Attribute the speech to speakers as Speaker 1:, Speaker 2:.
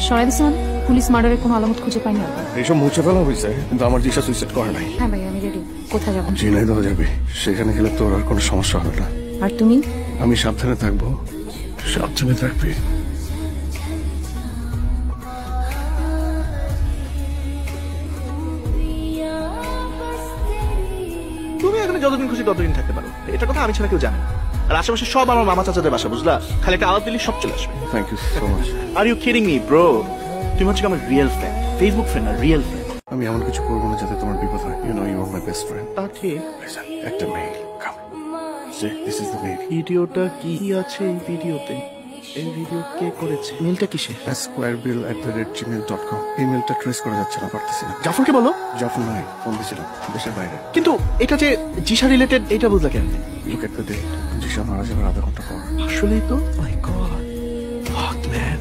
Speaker 1: সরাই দিস মানে পুলিশ মার্ডারের কোনো আলামত খুঁজে পাইনি আমরা।
Speaker 2: এইসব মুছে ফেলা হয়েছে, কিন্তু আমার দিশা সুইসাইড করে নাই।
Speaker 1: হ্যাঁ ভাই আমি রেডি। কোথায় যাবো?
Speaker 2: ঝিনাইদহ যাবি, সেখানে গেলে তোর আর কোনো সমস্যা হবে না।
Speaker 1: আর তুমি?
Speaker 2: আমি সাবধানে থাকবো, সাবধানে থাকবি।
Speaker 3: তুমি এখানে যতদিন খুশি ততদিন থাকতে পারো, এটা কথা আমি ছাড়া কেউ জানে না। আর আশেপাশে সব আমার মামা চাচাদের বাসা, বুঝলা? খালি একটা আলাপ দিলে সব চলে আসবে।
Speaker 2: Thank you so much.
Speaker 3: Are you kidding me bro? তুমি হচ্ছে আমার রিয়েল ফ্রেন্ড, ফেসবুক ফ্রেন্ড না, রিয়েল ফ্রেন্ড।
Speaker 2: আমি এমন কিছু করবো না যাতে তোমার বিপদ হয়। You know you are my best friend.
Speaker 3: তা ঠিক।
Speaker 2: একটা mail, come say this is the mail.
Speaker 3: ভিডিওটা কি আছে এই ভিডিওতে? এই ভিডিও কে করেছে? মেলটা কিসে?
Speaker 2: squarebill@gmail.com। ইমেলটা ট্রেস করা যাচ্ছে না, পারতেছি না।
Speaker 3: জাফরকে বলো।
Speaker 2: জাফর নাই, ফোন দিয়েছিলাম দেশের বাইরে।
Speaker 3: কিন্তু এটা যে জিশা রিলেটেড, এটা বুঝলা কেন?
Speaker 2: লুক এট দ্য ডেট, জিশা মারা যাবার আধা ঘন্টা পর।
Speaker 3: আসলেই তো। মাই গড, ফাক ম্যান।